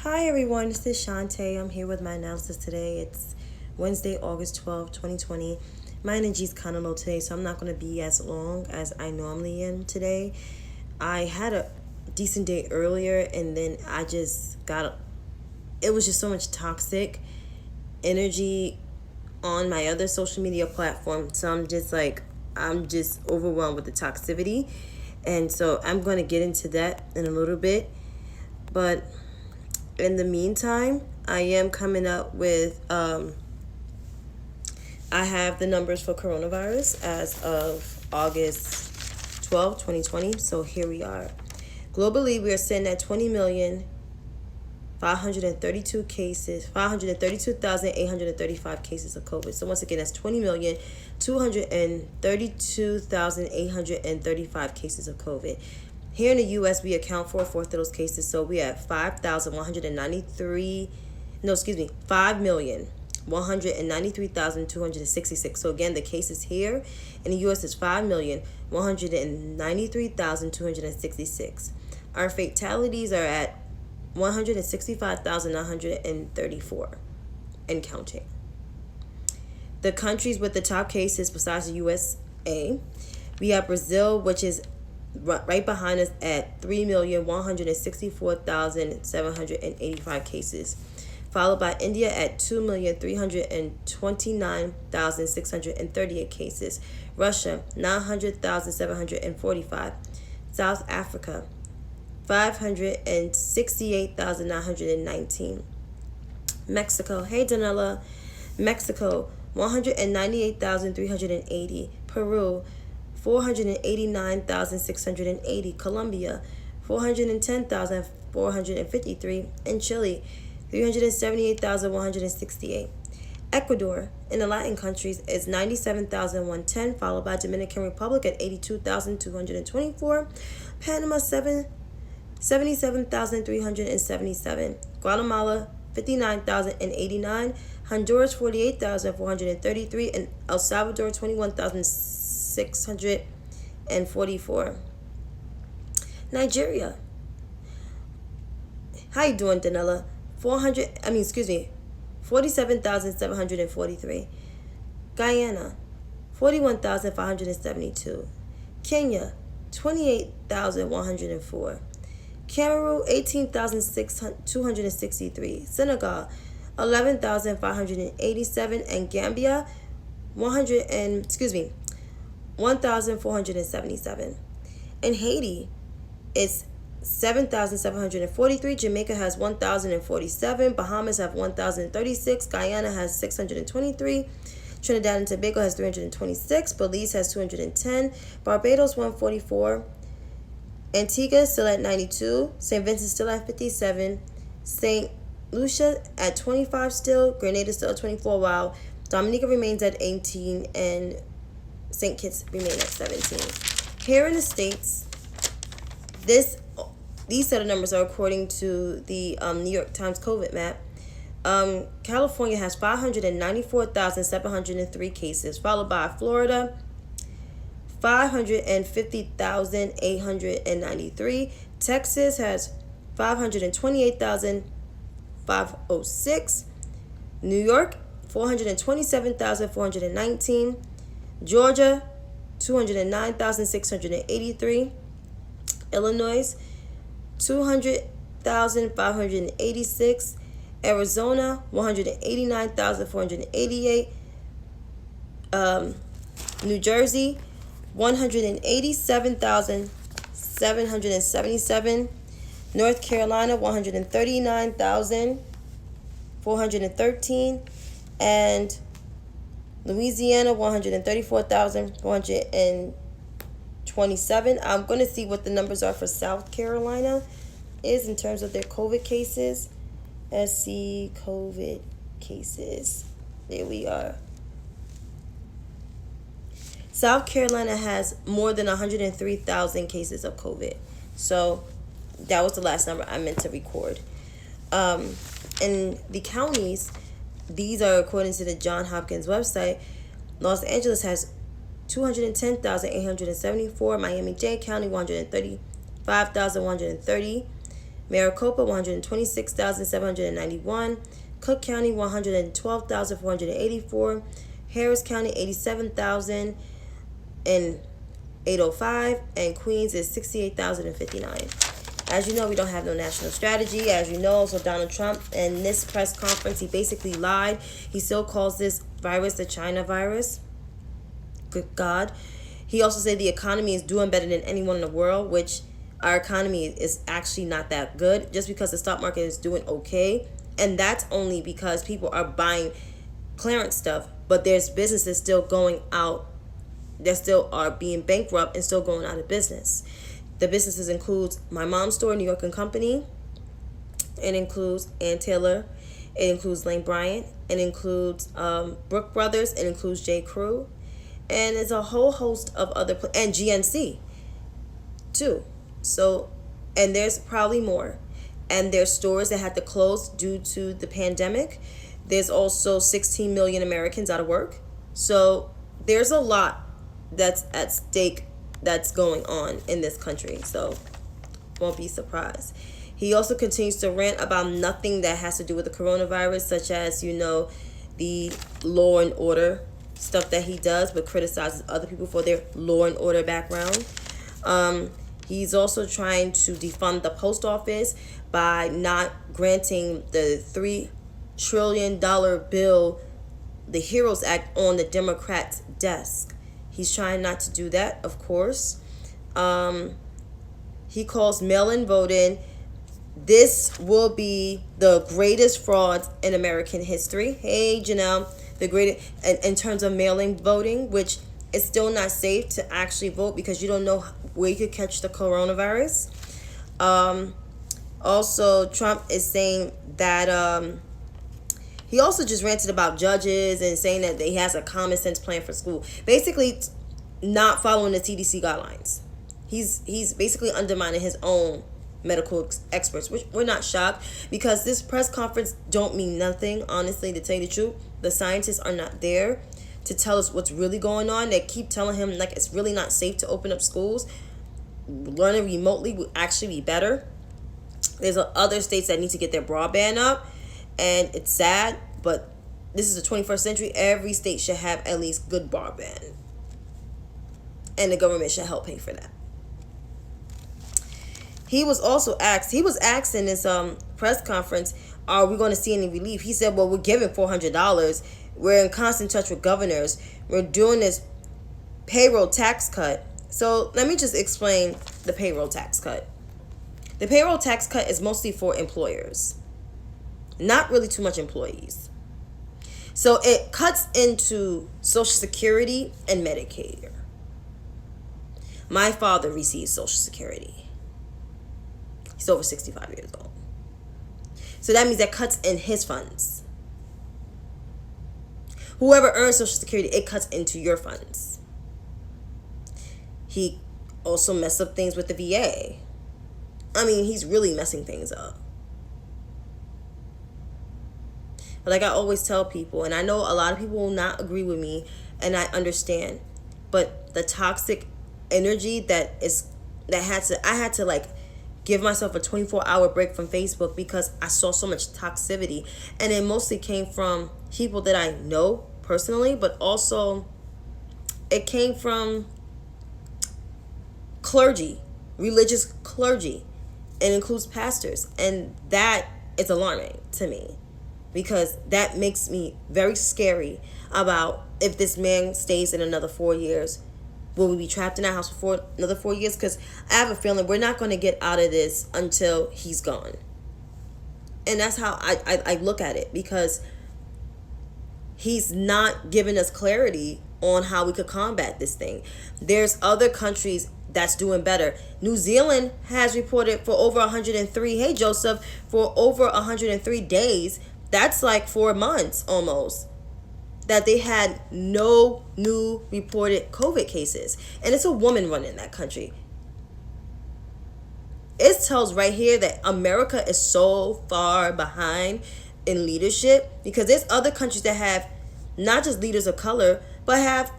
Hi everyone, this is Chantay. I'm here with my analysis today. It's Wednesday, August 12th, 2020. My energy is kind of low today, so I'm not going to be as long as I normally am today. I had a decent day earlier, and then it was just so much toxic energy on my other social media platform. So I'm just overwhelmed with the toxicity. And so I'm going to get into that in a little bit. But in the meantime, I am coming up with, I have the numbers for coronavirus as of August 12th, 2020. So here we are. Globally, we are sitting at 20,532 cases, 532,835 cases of COVID. So once again, that's 20,232,835 cases of COVID. Here in the U.S., we account for a fourth of those cases. So we have 5,193,266. So again, the cases here in the U.S. is 5,193,266. Our fatalities are at 165,934 and counting. The countries with the top cases besides the USA, we have Brazil, which is right behind us at 3,164,785 cases, followed by India at 2,329,638 cases, Russia 900,745, South Africa 568,919, Mexico, hey Danella, Mexico 198,380, Peru 489,680, Colombia 410,453, and Chile 378,168. Ecuador in the Latin countries is 97,110, followed by Dominican Republic at 82,224, Panama 77,377, Guatemala 59,089, Honduras 48,433, and El Salvador 21,644. Nigeria. How you doing, Danella? 47,743. Guyana 41,572. Kenya 28,104. Cameroon 18,263. Senegal 11,587, and Gambia 1,477. In Haiti, it's 7,743. Jamaica has 1,047. Bahamas have 1,036. Guyana has 623. Trinidad and Tobago has 326. Belize has 210. Barbados 144. Antigua still at 92. St. Vincent still at 57. St. Lucia at 25 still. Grenada still at 24, while Dominica remains at 18 and St. Kitts remain at 17. Here in the States, these set of numbers are according to the New York Times COVID map. California has 594,703 cases, followed by Florida 550,893. Texas has 528,506. New York 427,419. Georgia 209,683. Illinois 200,586. Arizona 189,488. New Jersey 187,777. North Carolina 139,413, and Louisiana 134,427. I'm going to see what the numbers are for South Carolina is in terms of their COVID cases. SC COVID cases. There we are. South Carolina has more than 103,000 cases of COVID. So that was the last number I meant to record. In the counties, these are according to the Johns Hopkins website. Los Angeles has 210,874. Miami-Dade County 135,130. Maricopa 126,791, Cook County 112,484, Harris County 87,805, and Queens is 68,059. As you know, we don't have no national strategy. As you know, so Donald Trump, in this press conference, he basically lied. He still calls this virus the China virus. Good God. He also said the economy is doing better than anyone in the world, which our economy is actually not that good, just because the stock market is doing okay. And that's only because people are buying clearance stuff, but there's businesses still going out. They still are being bankrupt and still going out of business. The businesses includes my mom's store, New York and Company. It includes Ann Taylor. It includes Lane Bryant. It includes Brook Brothers. It includes J. Crew. And it's a whole host of other, and GNC too. So, and there's probably more. And there's stores that had to close due to the pandemic. There's also 16 million Americans out of work. So there's a lot that's at stake that's going on in this country. So won't be surprised. He also continues to rant about nothing that has to do with the coronavirus, such as, you know, the law and order stuff that he does, but criticizes other people for their law and order background. He's also trying to defund the post office by not granting the $3 trillion bill, the HEROES Act, on the Democrats' desk. He's trying not to do that, of course. He calls mail-in voting, this will be the greatest fraud in American history. Hey, Janelle, the greatest in terms of mail-in voting, which is still not safe to actually vote because you don't know where you could catch the coronavirus. Also, Trump is saying that he also just ranted about judges and saying that he has a common sense plan for school. Basically, not following the CDC guidelines. He's basically undermining his own medical experts, which we're not shocked, because this press conference don't mean nothing, honestly, to tell you the truth. The scientists are not there to tell us what's really going on. They keep telling him like it's really not safe to open up schools. Learning remotely would actually be better. There's other states that need to get their broadband up, and it's sad, but this is the 21st century. Every state should have at least good broadband, and the government should help pay for that. He was asked in this press conference, are we going to see any relief? He said, well, we're giving $400. We're in constant touch with governors. We're doing this payroll tax cut. So let me just explain the payroll tax cut. The payroll tax cut is mostly for employers, not really too much employees. So it cuts into Social Security and Medicare. My father receives Social Security. He's over 65 years old. So that means that cuts in his funds. Whoever earns Social Security, it cuts into your funds. He also messed up things with the VA. I mean, he's really messing things up. But like I always tell people, and I know a lot of people will not agree with me, and I understand, but the toxic energy I had to like give myself a 24-hour break from Facebook because I saw so much toxicity, and it mostly came from people that I know personally, but also it came from clergy, religious clergy. It includes pastors, and that is alarming to me because that makes me very scary about if this man stays in another 4 years. Will we be trapped in that house for another 4 years? Because I have a feeling we're not going to get out of this until he's gone. And that's how I look at it, because he's not giving us clarity on how we could combat this thing. There's other countries that's doing better. New Zealand has reported for over 103, hey Joseph, for over 103 days. That's like 4 months almost, that they had no new reported COVID cases. And it's a woman running that country. It tells right here that America is so far behind in leadership, because there's other countries that have not just leaders of color, but have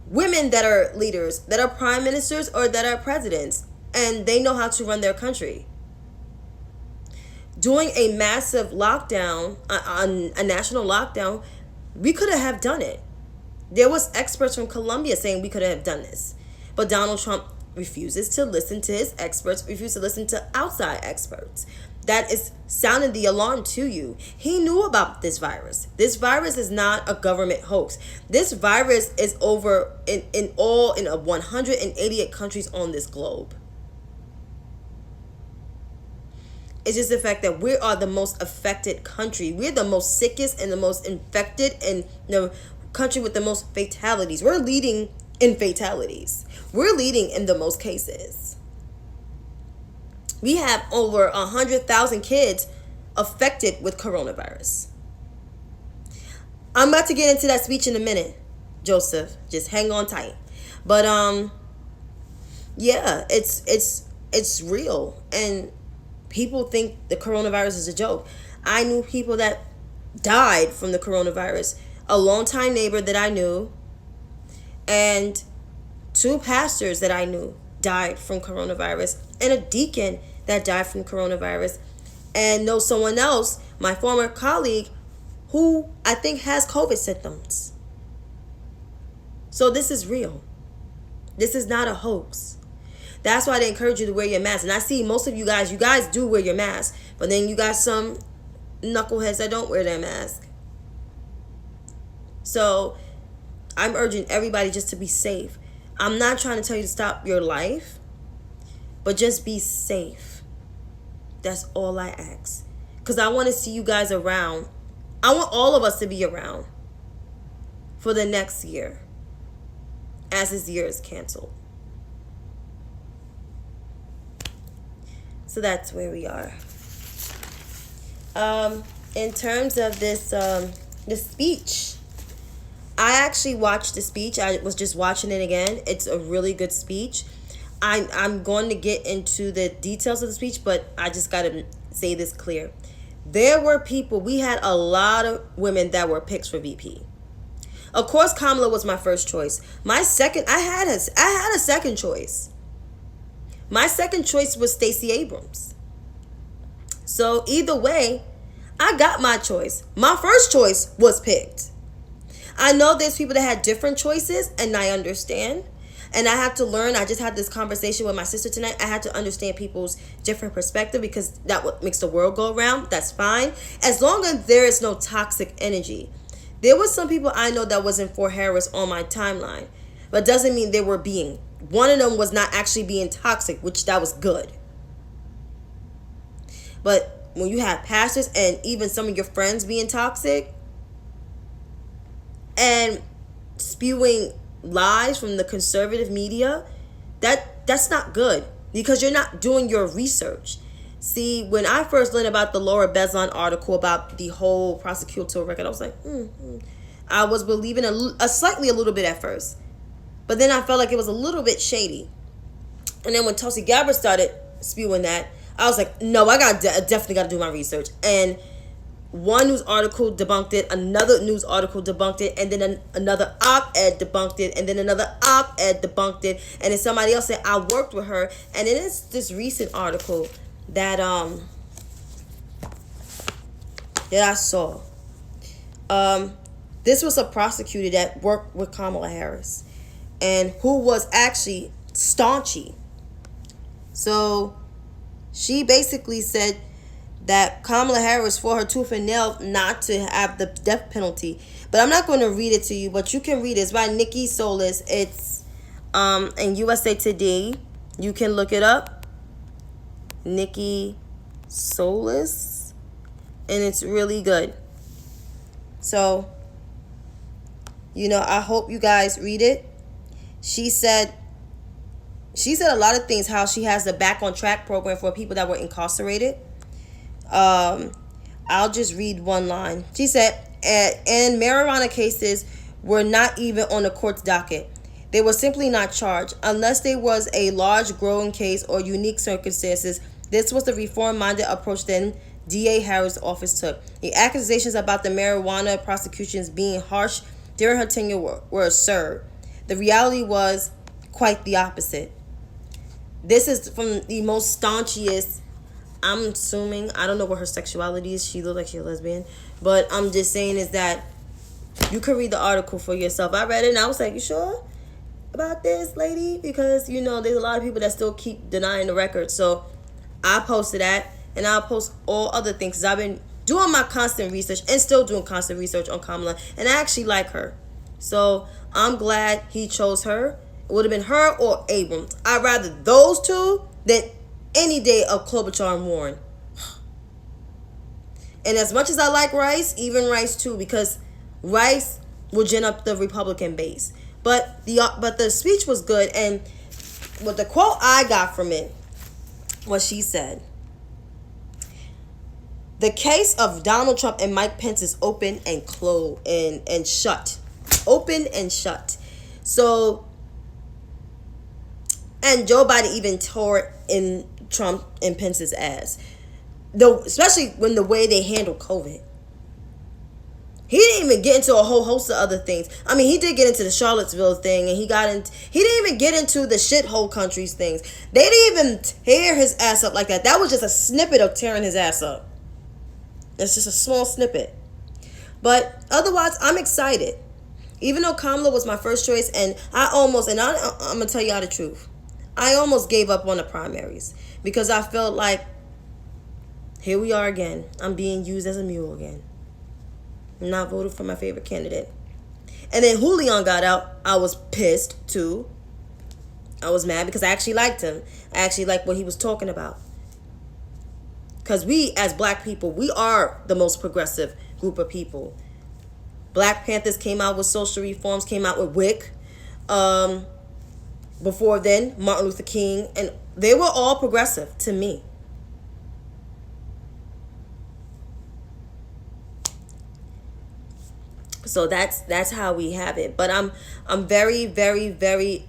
women that are leaders, that are prime ministers or that are presidents, and they know how to run their country. Doing a massive lockdown, a national lockdown, we could have done it. There was experts from Colombia saying we could have done this. But Donald Trump refuses to listen to his experts, refuses to listen to outside experts. That is sounding the alarm to you. He knew about this virus. This virus is not a government hoax. This virus is over in 188 countries on this globe. It's just the fact that we are the most affected country. We're the most sickest and the most infected, and the country with the most fatalities. We're leading in fatalities. We're leading in the most cases. We have over 100,000 kids affected with coronavirus. I'm about to get into that speech in a minute, Joseph. Just hang on tight. But yeah, it's real, and people think the coronavirus is a joke. I knew people that died from the coronavirus. A longtime neighbor that I knew, and 2 pastors that I knew died from coronavirus, and a deacon that died from coronavirus, and know someone else, my former colleague, who I think has COVID symptoms. So this is real. This is not a hoax. That's why they encourage you to wear your mask. And I see most of you guys do wear your mask, but then you got some knuckleheads that don't wear their mask. So I'm urging everybody just to be safe. I'm not trying to tell you to stop your life, but just be safe. That's all I ask. Because I want to see you guys around. I want all of us to be around for the next year, as this year is canceled. So that's where we are. In terms of this speech, I actually watched the speech. I was just watching it again. It's a really good speech. I'm going to get into the details of the speech, but I just got to say this clear. There were people, we had a lot of women that were picked for VP. Of course, Kamala was my first choice. I had a second choice. My second choice was Stacey Abrams. So either way, I got my choice. My first choice was picked. I know there's people that had different choices, and I understand. And I have to learn. I just had this conversation with my sister tonight. I had to understand people's different perspective, because that what makes the world go around. That's fine. As long as there is no toxic energy. There was some people I know that wasn't for Harris on my timeline, but doesn't mean they were being. One of them was not actually being toxic, which that was good. But when you have pastors and even some of your friends being toxic and spewing lies from the conservative media, that's not good, because you're not doing your research. See, when I first learned about the Laura Beslon article about the whole prosecutorial record, I was like, I was believing a little bit at first. But then I felt like it was a little bit shady. And then when Tulsi Gabbard started spewing that, I was like, no, I definitely got to do my research. And one news article debunked it, another news article debunked it, and then another op-ed debunked it, and then another op-ed debunked it, and then somebody else said, I worked with her. And it is this recent article that I saw. This was a prosecutor that worked with Kamala Harris, and who was actually staunchy. So she basically said that Kamala Harris, for her tooth and nail, not to have the death penalty. But I'm not going to read it to you, but you can read it. It's by Nikki Solis. It's in USA Today. You can look it up. Nikki Solis. And it's really good. So, I hope you guys read it. She said a lot of things, how she has the Back on Track program for people that were incarcerated. I'll just read one line. She said, and marijuana cases were not even on the court's docket. They were simply not charged. Unless there was a large growing case or unique circumstances, this was the reform-minded approach then DA Harris' office took. The accusations about the marijuana prosecutions being harsh during her tenure were absurd. The reality was quite the opposite. This is from the most staunchiest I'm assuming, I don't know what her sexuality is. She looks like she's a lesbian. But I'm just saying is that you can read the article for yourself. I read it and I was like, you sure about this, lady? Because, you know, there's a lot of people that still keep denying the record. So I posted that, and I'll post all other things. Because I've been doing my constant research and still doing constant research on Kamala. And I actually like her. So I'm glad he chose her. It would have been her or Abrams. I'd rather those two than any day of Klobuchar and Warren. And as much as I like Rice, even Rice too, because Rice will gin up the Republican base. But the speech was good, and what the quote I got from it was, she said, "The case of Donald Trump and Mike Pence is open and closed and shut. Open and shut." So, and Joe Biden even tore in Trump and Pence's ass. Especially when the way they handled COVID. He didn't even get into a whole host of other things. I mean, he did get into the Charlottesville thing, and he didn't even get into the shithole countries things. They didn't even tear his ass up like that. That was just a snippet of tearing his ass up. It's just a small snippet. But otherwise, I'm excited. Even though Kamala was my first choice, and I'm going to tell y'all the truth. I almost gave up on the primaries because I felt like, here we are again. I'm being used as a mule again. I'm not voting for my favorite candidate. And then Julian got out. I was pissed too. I was mad because I actually liked him. I actually liked what he was talking about. Because we, as black people, we are the most progressive group of people. Black Panthers came out with social reforms, came out with WIC. Before then, Martin Luther King. And they were all progressive to me. So that's how we have it. But I'm very, very, very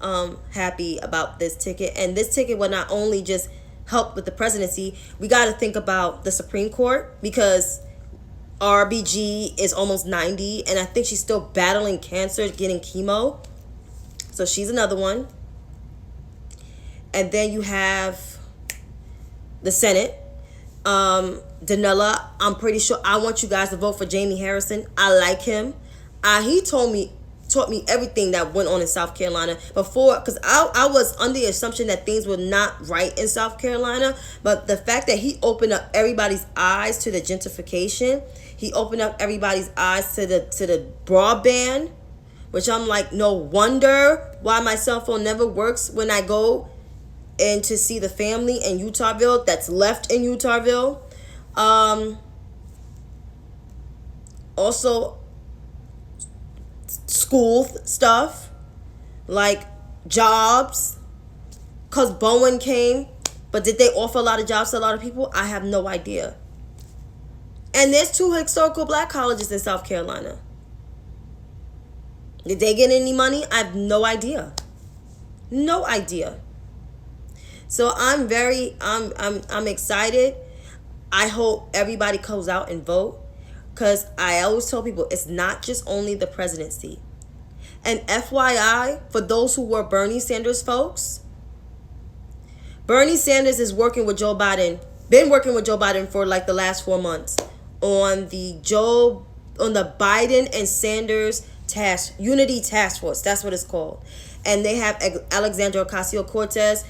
happy about this ticket. And this ticket will not only just help with the presidency, we got to think about the Supreme Court, because RBG is almost 90, and I think she's still battling cancer, getting chemo. So she's another one. And then you have the Senate. Danella, I'm pretty sure I want you guys to vote for Jamie Harrison. I like him. He taught me everything that went on in South Carolina before, because I was under the assumption that things were not right in South Carolina. But the fact that he opened up everybody's eyes to the gentrification, he opened up everybody's eyes to the broadband, which I'm like, no wonder why my cell phone never works when I go and to see the family in Utahville that's left in Utahville. Also, school stuff, like jobs, because Bowen came, but did they offer a lot of jobs to a lot of people? I have no idea. And there's 2 historical black colleges in South Carolina. Did they get any money? I have no idea. No idea. So I'm excited. I hope everybody goes out and vote, because I always tell people it's not just only the presidency. And FYI, for those who were Bernie Sanders folks, Bernie Sanders is working with Joe Biden, been working with Joe Biden for like the last 4 months on the Biden and Sanders Unity Task Force. That's what it's called. And they have Alexandria Ocasio-Cortez,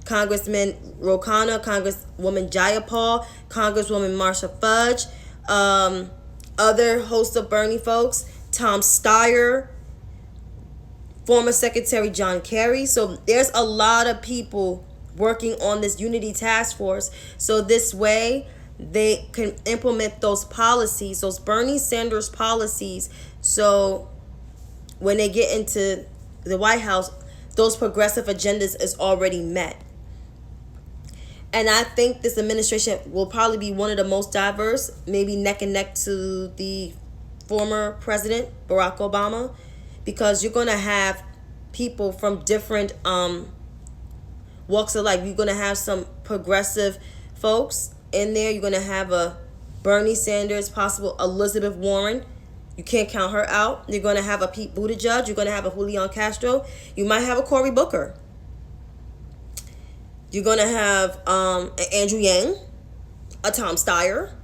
Congressman Ro Khanna, Congresswoman Jayapal, Congresswoman Marsha Fudge, other hosts of Bernie folks, Tom Steyer, former Secretary John Kerry. So there's a lot of people working on this Unity Task Force. So this way they can implement those policies, those Bernie Sanders policies. So when they get into the White House, those progressive agendas is already met. And I think this administration will probably be one of the most diverse, maybe neck and neck to the former president, Barack Obama, because you're going to have people from different walks of life. You're going to have some progressive folks in there. You're going to have a Bernie Sanders, possible Elizabeth Warren. You can't count her out. You're going to have a Pete Buttigieg. You're going to have a Julian Castro. You might have a Cory Booker. You're going to have an Andrew Yang. a Tom Steyer,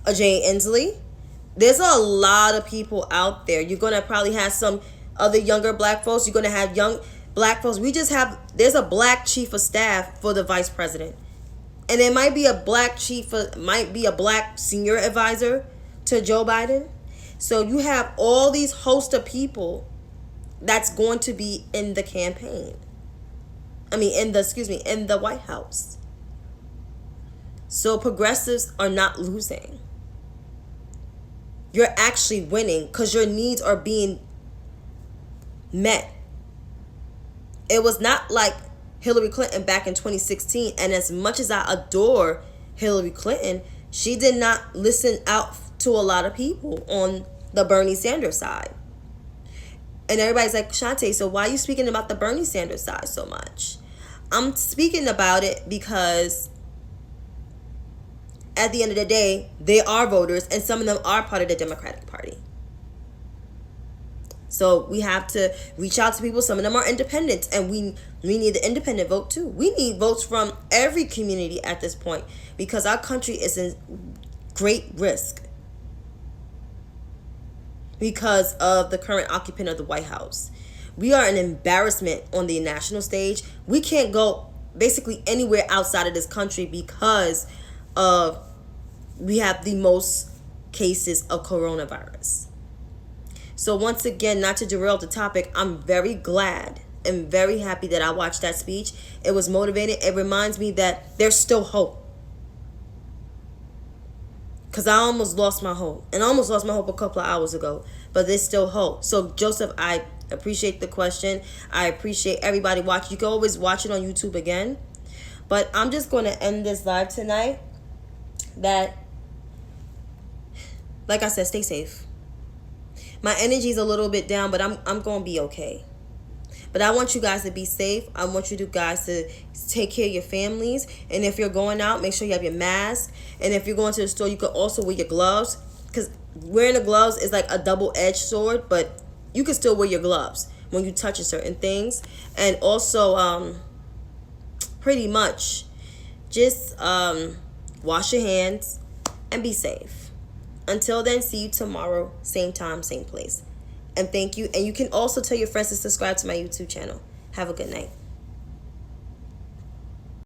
a Jay Inslee. There's a lot of people out there. You're going to probably have some other younger black folks. You're going to have young black folks. There's a black chief of staff for the vice president. And it might be a black black senior advisor to Joe Biden. So you have all these host of people that's going to be in the campaign. In the White House. So progressives are not losing. You're actually winning because your needs are being met. It was not like Hillary Clinton back in 2016. And as much as I adore Hillary Clinton, she did not listen out to a lot of people on the Bernie Sanders side. And everybody's like, Chantay, so why are you speaking about the Bernie Sanders side so much? I'm speaking about it because at the end of the day, they are voters and some of them are part of the Democratic Party. So we have to reach out to people. Some of them are independents, and we need the independent vote too. We need votes from every community at this point because our country is in great risk because of the current occupant of the White House. We are an embarrassment on the national stage. We can't go basically anywhere outside of this country because of we have the most cases of coronavirus. So once again, not to derail the topic, I'm very glad and very happy that I watched that speech. It was motivating. It reminds me that there's still hope. Because I almost lost my hope. And I almost lost my hope a couple of hours ago. But there's still hope. So Joseph, I appreciate the question. I appreciate everybody watching. You can always watch it on YouTube again. But I'm just going to end this live tonight. That, like I said, stay safe. My energy is a little bit down, but I'm going to be okay. But I want you guys to be safe. I want you guys to take care of your families. And if you're going out, make sure you have your mask. And if you're going to the store, you could also wear your gloves. Because wearing the gloves is like a double-edged sword. But you can still wear your gloves when you touch certain things. And also, pretty much, just wash your hands and be safe. Until then, see you tomorrow, same time, same place. And thank you. And you can also tell your friends to subscribe to my YouTube channel. Have a good night.